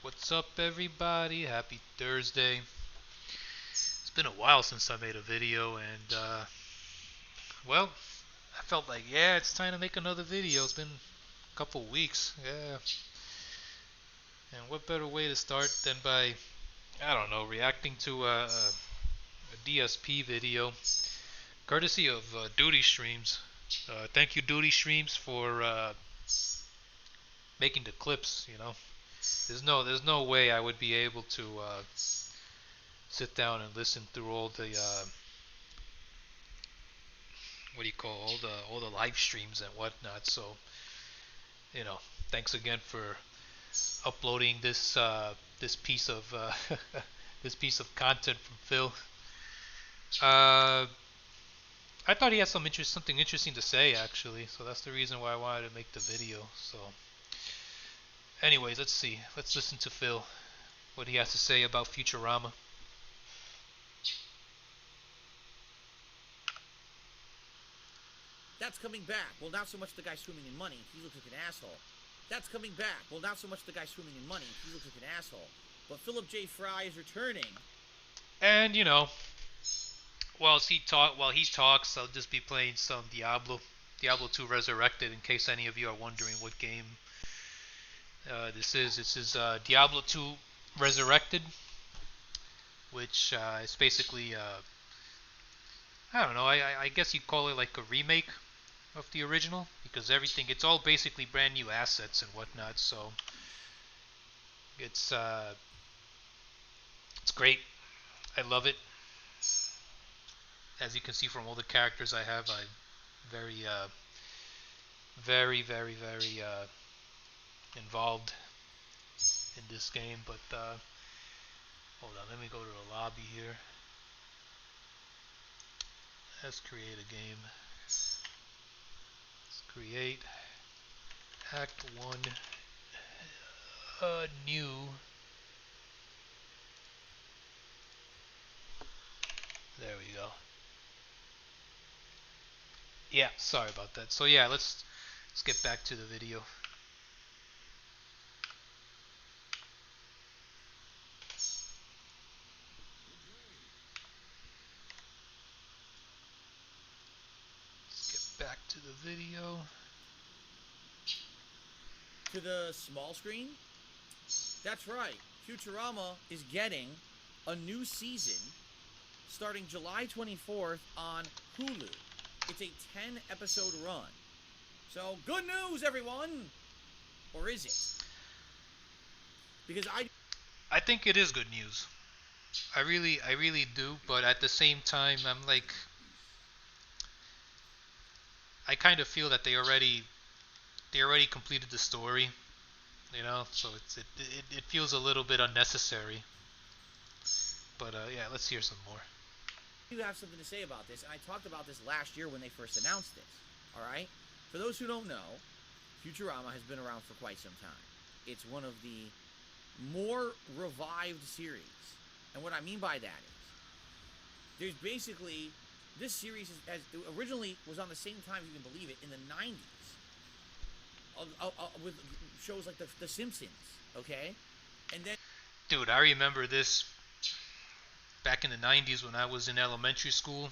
What's up, everybody? Happy Thursday. It's been a while since I made a video, and well, I felt like, yeah, it's time to make another video. It's been a couple weeks, yeah. And what better way to start than by, I don't know, reacting to a DSP video, courtesy of Doody Streams. Thank you, Doody Streams, for making the clips. There's no way I would be able to sit down and listen through all the what do you call all the live streams and whatnot. So thanks again for uploading this piece of this piece of content from Phil. I thought he had something interesting to say actually, so that's the reason why I wanted to make the video. So, anyways, let's see. Let's listen to Phil, what he has to say about Futurama. That's coming back. Well, not so much the guy swimming in money. He looks like an asshole. That's coming back. Well, not so much the guy swimming in money. He looks like an asshole. But Philip J. Fry is returning. And while he talks, I'll just be playing some Diablo 2 Resurrected, in case any of you are wondering what game this is. This is Diablo 2 Resurrected, which is basically I don't know. I guess you'd call it like a remake of the original, because it's all basically brand new assets and whatnot. So it's great. I love it. As you can see from all the characters I have, I'm very very involved in this game. But hold on, let me go to the lobby here. Let's create a game. Let's create Act 1 new. There we go. Yeah, sorry about that. So yeah, let's get back to the video. Back to the video. To the small screen? That's right. Futurama is getting a new season starting July 24th on Hulu. It's a 10-episode run. So, good news, everyone! Or is it? Because I think it is good news. I really do, but at the same time, I'm like, I kind of feel that they already completed the story, so it feels a little bit unnecessary. But yeah, let's hear some more. You have something to say about this, and I talked about this last year when they first announced this. All right? For those who don't know, Futurama has been around for quite some time. It's one of the more revived series. And what I mean by that is, there's basically, this series has originally was on the same time, if you can believe it, in the 90s. With shows like The Simpsons, okay? And then... Dude, I remember this back in the 90s when I was in elementary school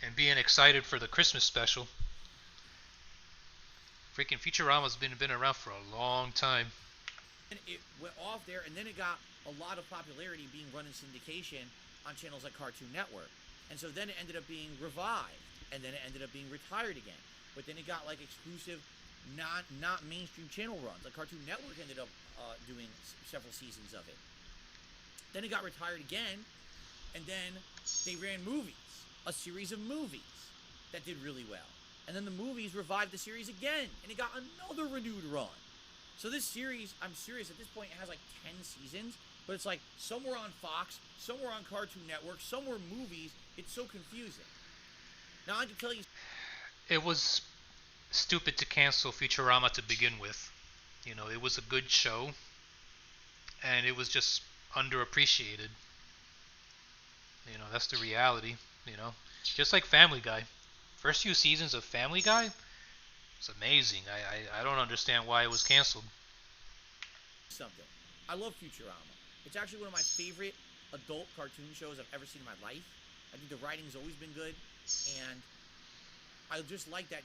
and being excited for the Christmas special. Freaking Futurama's been around for a long time. And it went off there, and then it got a lot of popularity being run in syndication on channels like Cartoon Network. And so then it ended up being revived, and then it ended up being retired again. But then it got like exclusive, not mainstream channel runs. Like Cartoon Network ended up doing several seasons of it. Then it got retired again, and then they ran movies, a series of movies that did really well. And then the movies revived the series again, and it got another renewed run. So this series, I'm serious, at this point it has like 10 seasons, but it's like some were on Fox, some were on Cartoon Network, some were movies. It's so confusing. Now I can tell you... It was stupid to cancel Futurama to begin with. It was a good show, and it was just underappreciated. That's the reality. Just like Family Guy. First few seasons of Family Guy, it's amazing. I don't understand why it was canceled. something. I love Futurama. It's actually one of my favorite adult cartoon shows I've ever seen in my life. I think the writing's always been good, and I just like that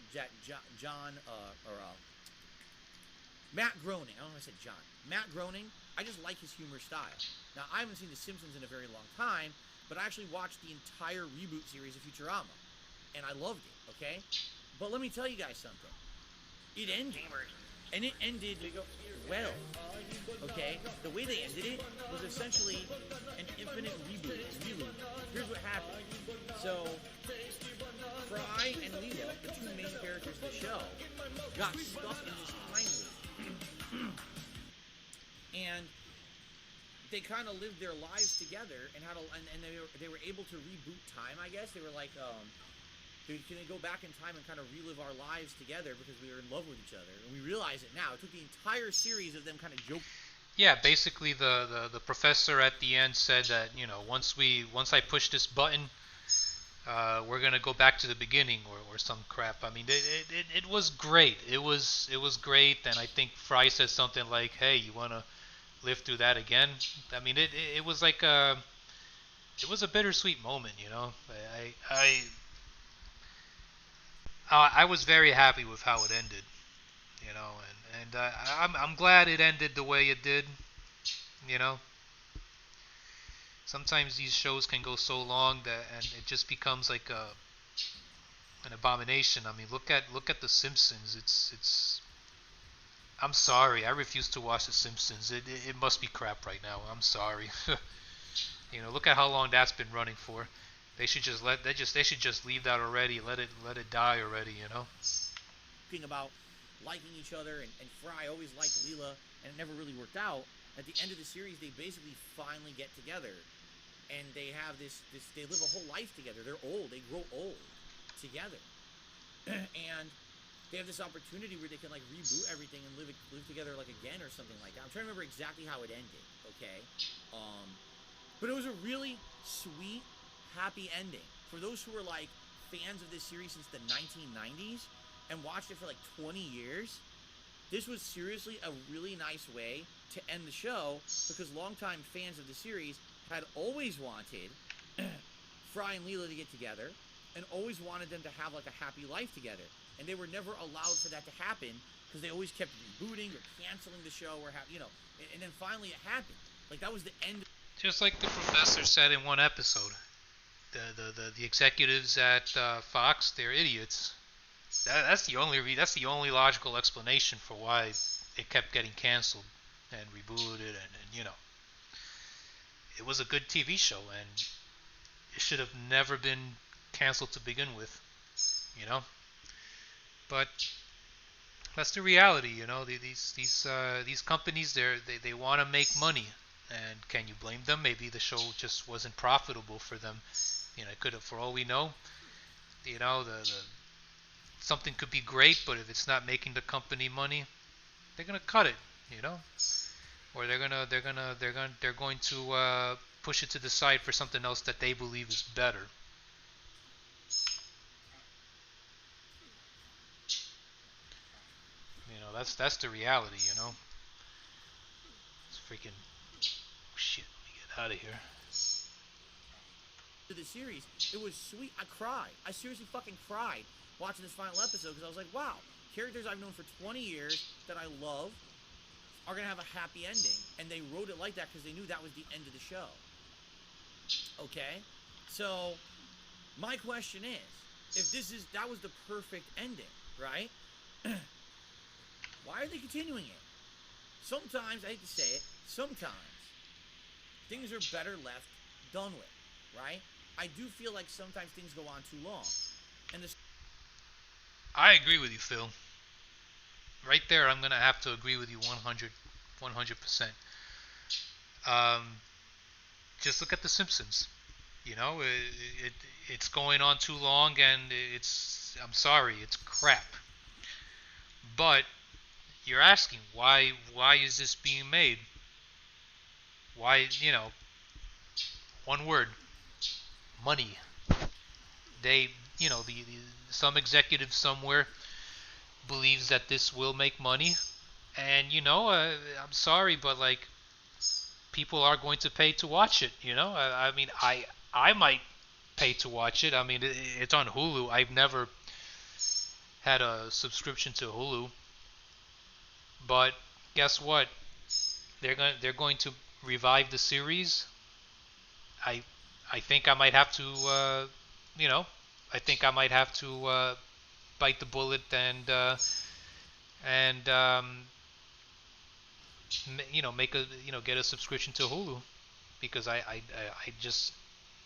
John or Matt Groening. I don't know if I said John. Matt Groening. I just like his humor style. Now I haven't seen The Simpsons in a very long time, but I actually watched the entire reboot series of Futurama, and I loved it. Okay, but let me tell you guys something. It ended, and it ended well. Okay, the way they ended it was essentially an infinite reboot. Here's what happened. So, Fry and Leela, the two main characters of the show, got stuck in this time loop, and they kind of lived their lives together, and they were able to reboot time. I guess they were like, can they go back in time and kind of relive our lives together because we were in love with each other, and we realize it now. It took the entire series of them kind of joking. Yeah, basically the professor at the end said that, once I push this button, we're gonna go back to the beginning or some crap. I mean, it was great. It was great, and I think Fry said something like, "Hey, you wanna live through that again?" I mean, it was like it was a bittersweet moment. I was very happy with how it ended. And I'm glad it ended the way it did. You know, sometimes these shows can go so long and it just becomes like an abomination. I mean, look at The Simpsons. It's. I'm sorry, I refuse to watch The Simpsons. It must be crap right now. I'm sorry. Look at how long that's been running for. They should just leave that already. Let it die already. About liking each other, and Fry always liked Leela, and it never really worked out. At the end of the series, they basically finally get together, and they have this they live a whole life together. They're old. They grow old together, and they have this opportunity where they can like reboot everything and live together like again or something like that. I'm trying to remember exactly how it ended. Okay, but it was a really sweet, happy ending for those who were like fans of this series since the 1990s and watched it for like 20 years. This was seriously a really nice way to end the show, because longtime fans of the series had always wanted Fry and Leela to get together and always wanted them to have like a happy life together. And they were never allowed for that to happen because they always kept rebooting or canceling the show or and then finally it happened. Like that was the end. Just like the professor said in one episode, the executives at Fox, they're idiots. That's the only logical explanation for why it kept getting canceled and rebooted, and it was a good TV show, and it should have never been canceled to begin with, But that's the reality, These companies, they want to make money, and can you blame them? Maybe the show just wasn't profitable for them. It could have, for all we know, the something could be great, but if it's not making the company money, they're gonna cut it, or they're going to push it to the side for something else that they believe is better. That's the reality, It's freaking shit. Let me get out of here. To the series, it was sweet. I cried. I seriously fucking cried watching this final episode because I was like, wow, characters I've known for 20 years that I love are going to have a happy ending. And they wrote it like that because they knew that was the end of the show. Okay? So, my question is, if that was the perfect ending, right? Why are they continuing it? Sometimes, I hate to say it, sometimes things are better left done with, right? I do feel like sometimes things go on too long. And I agree with you, Phil. Right there, I'm going to have to agree with you 100%. Just look at The Simpsons. It's going on too long, and I'm sorry, it's crap. But you're asking, why is this being made? Why, one word, money. They, some executive somewhere believes that this will make money, And I'm sorry, but like people are going to pay to watch it. I mean, I might pay to watch it. I mean, it's on Hulu. I've never had a subscription to Hulu, but guess what? They're going to revive the series. I I think I might have to you know I think I might have to bite the bullet and make a get a subscription to Hulu because I just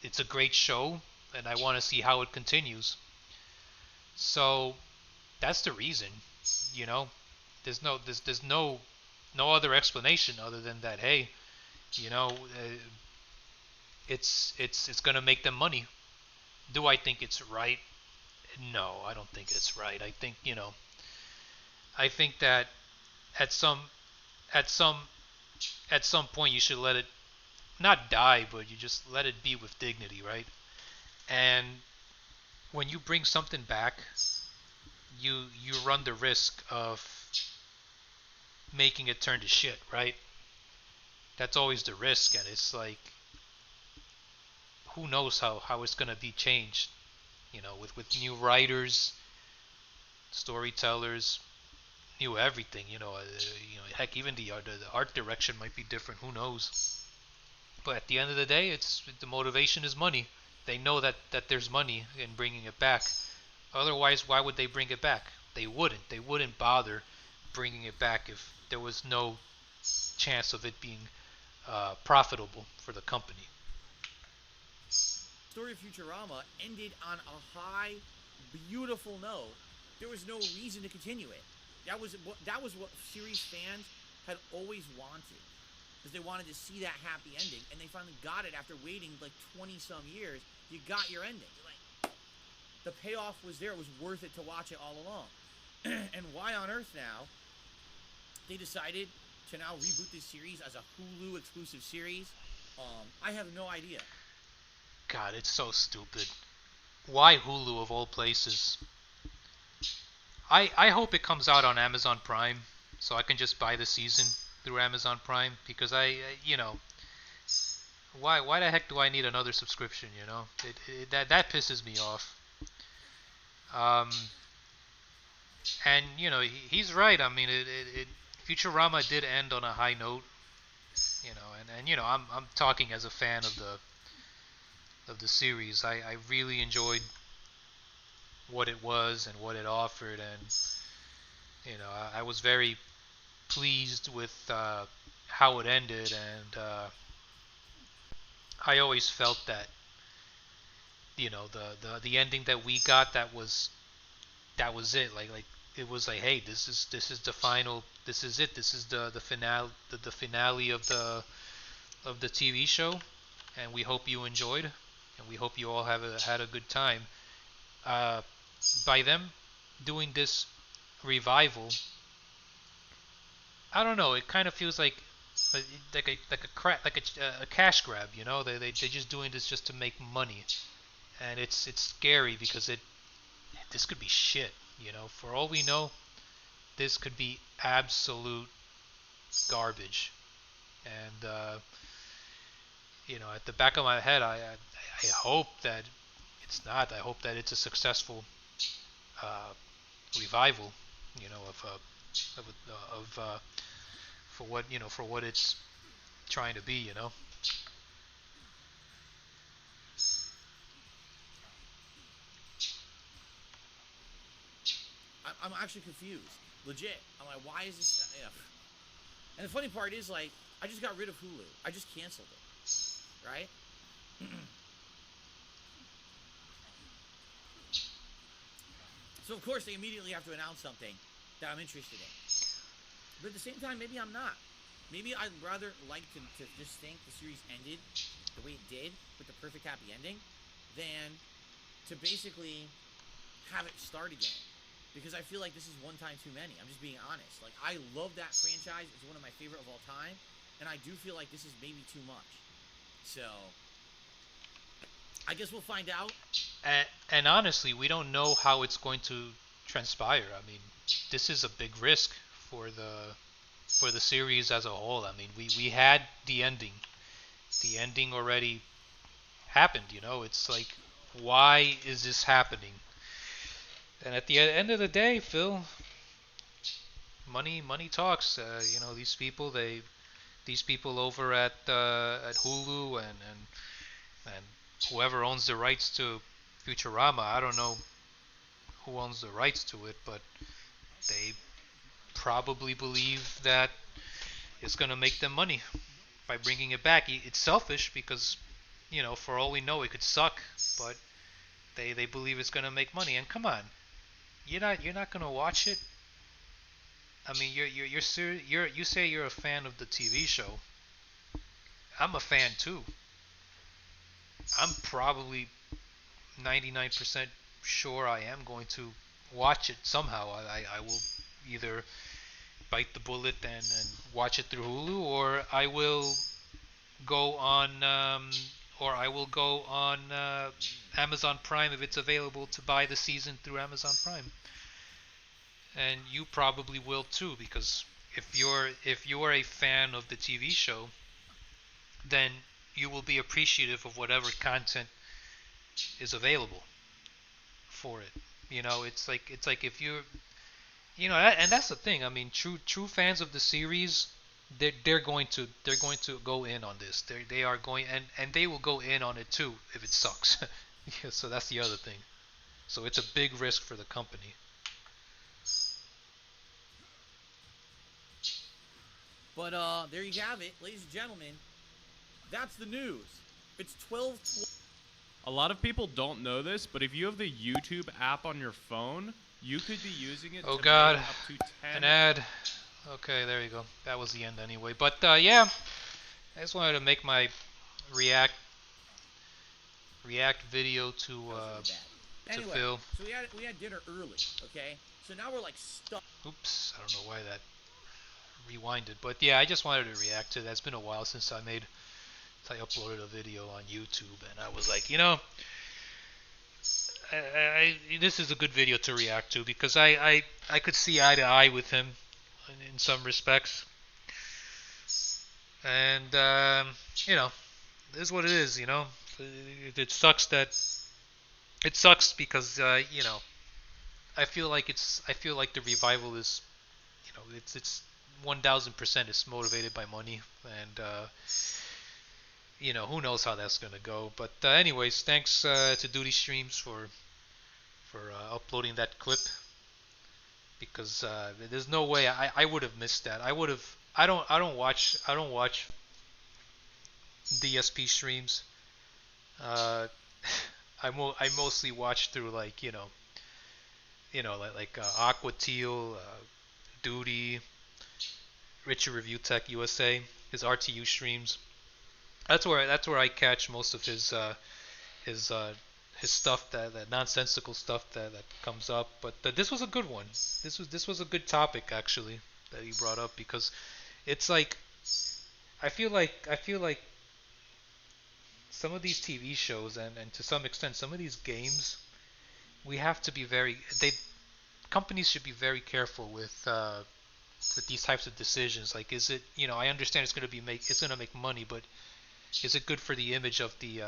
it's a great show and I want to see how it continues. So that's the reason. You know, there's no other explanation other than that. Hey, it's gonna make them money. Do I think it's right? No, I don't think it's right. I think that at some at some at some point you should let it not die, but you just let it be with dignity, right? And when you bring something back, you run the risk of making it turn to shit, right? That's always the risk, and it's like who knows how it's gonna be changed, with new writers, storytellers, new everything, heck, even the art direction might be different. Who knows? But at the end of the day, it's the motivation is money. They know that there's money in bringing it back. Otherwise, why would they bring it back? They wouldn't. They wouldn't bother bringing it back if there was no chance of it being profitable for the company. Story of Futurama ended on a high, beautiful note. There was no reason to continue it. That was what series fans had always wanted, because they wanted to see that happy ending, and they finally got it after waiting like 20 some years. You got your ending. You're like, the payoff was there. It was worth it to watch it all along. And why on earth now they decided to now reboot this series as a Hulu exclusive series? I have no idea. God, it's so stupid. Why Hulu of all places? I hope it comes out on Amazon Prime so I can just buy the season through Amazon Prime because why the heck do I need another subscription? That pisses me off. Um, and he's right. I mean, Futurama did end on a high note. And I'm talking as a fan of the series. I really enjoyed what it was and what it offered, and I was very pleased with how it ended, and I always felt that the ending that we got that was it. Like it was like, hey, this is the final. This is it. This is the finale. The finale of the TV show, and we hope you enjoyed, and we hope you all had a good time. Uh, by them doing this revival, I don't know. It kind of feels like a cash grab. They're just doing this just to make money, and it's scary because this could be shit. For all we know, this could be absolute garbage. And at the back of my head, I hope that it's not. I hope that it's a successful uh, revival. Of for what it's trying to be. I'm actually confused. Legit. I'm like, why is this? Yeah. And the funny part is, like, I just got rid of Hulu. I just canceled it. Right? So, of course, they immediately have to announce something that I'm interested in. But at the same time, maybe I'm not. Maybe I'd rather like to just think the series ended the way it did, with the perfect happy ending, than to basically have it start again. Because I feel like this is one time too many. I'm just being honest. Like, I love that franchise. It's one of my favorite of all time. And I do feel like this is maybe too much. So, I guess we'll find out. And honestly, we don't know how it's going to transpire. I mean, this is a big risk for the for the series as a whole. I mean, we had the ending. The ending already happened. It's like, why is this happening? And at the end of the day, Phil, money talks. These people over at Hulu and whoever owns the rights to Futurama. I don't know who owns the rights to it, but they probably believe that it's gonna make them money by bringing it back. It's selfish because for all we know, it could suck, but they believe it's gonna make money. And come on, you're not gonna watch it. I mean, you say you're a fan of the TV show. I'm a fan too. I'm probably 99% sure I am going to watch it somehow. I will either bite the bullet and watch it through Hulu, go on or I will go on Amazon Prime if it's available to buy the season through Amazon Prime. And you probably will too, because if you're a fan of the TV show, then you will be appreciative of whatever content is available for it. It's like if and that's the thing. I mean, true fans of the series, they're going to go in on this. They are going, and they will go in on it too if it sucks. Yeah, so that's the other thing. So it's a big risk for the company. But there you have it, ladies and gentlemen. That's the news. It's 12. A lot of people don't know this, but if you have the YouTube app on your phone, you could be using it Oh to God, make up to 10. an ad. Okay, there you go. That was the end anyway. But yeah, I just wanted to make my react react video to That was really bad. Anyway, Phil. so we had dinner early. Okay, so now we're like stuck. Oops, I don't know why that rewinded. But yeah, I just wanted to react to that. It's been a while since I uploaded a video on YouTube, and I was like, this is a good video to react to because I could see eye to eye with him in some respects, and it is what it is. It sucks because I feel like the revival is, it's 1,000% is motivated by money, and who knows how that's gonna go. But anyways, thanks to Doody Streams for uploading that clip, because there's no way I would have missed that. I don't watch DSP streams. Uh, I mostly watch through, like, Aqua Teal, Doody, Richard Review Tech USA, his RTU streams. That's where I catch most of his his stuff, that nonsensical stuff that comes up. But this was a good one. This was a good topic, actually, that he brought up, because it's like, I feel like some of these TV shows, and to some extent some of these games, we have to be very they companies should be very careful with these types of decisions. Like, is it, I understand it's going to make money, but is it good for the image of the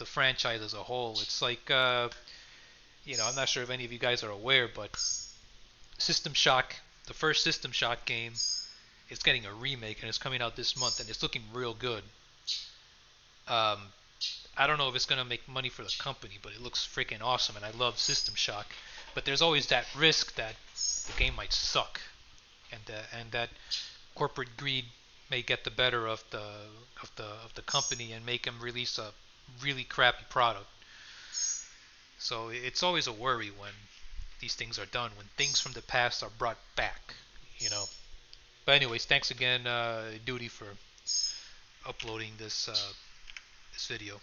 franchise as a whole? It's like, I'm not sure if any of you guys are aware, but System Shock, the first System Shock game, is getting a remake, and it's coming out this month, and it's looking real good. Um, I don't know if it's going to make money for the company, but it looks freaking awesome, and I love System Shock. But there's always that risk that the game might suck, and that corporate greed may get the better of the company and make them release a really crappy product. So it's always a worry when these things are done, when things from the past are brought back, you know. But anyways, thanks again, Doody, for uploading this video.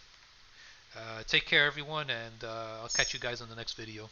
Take care, everyone, and I'll catch you guys on the next video.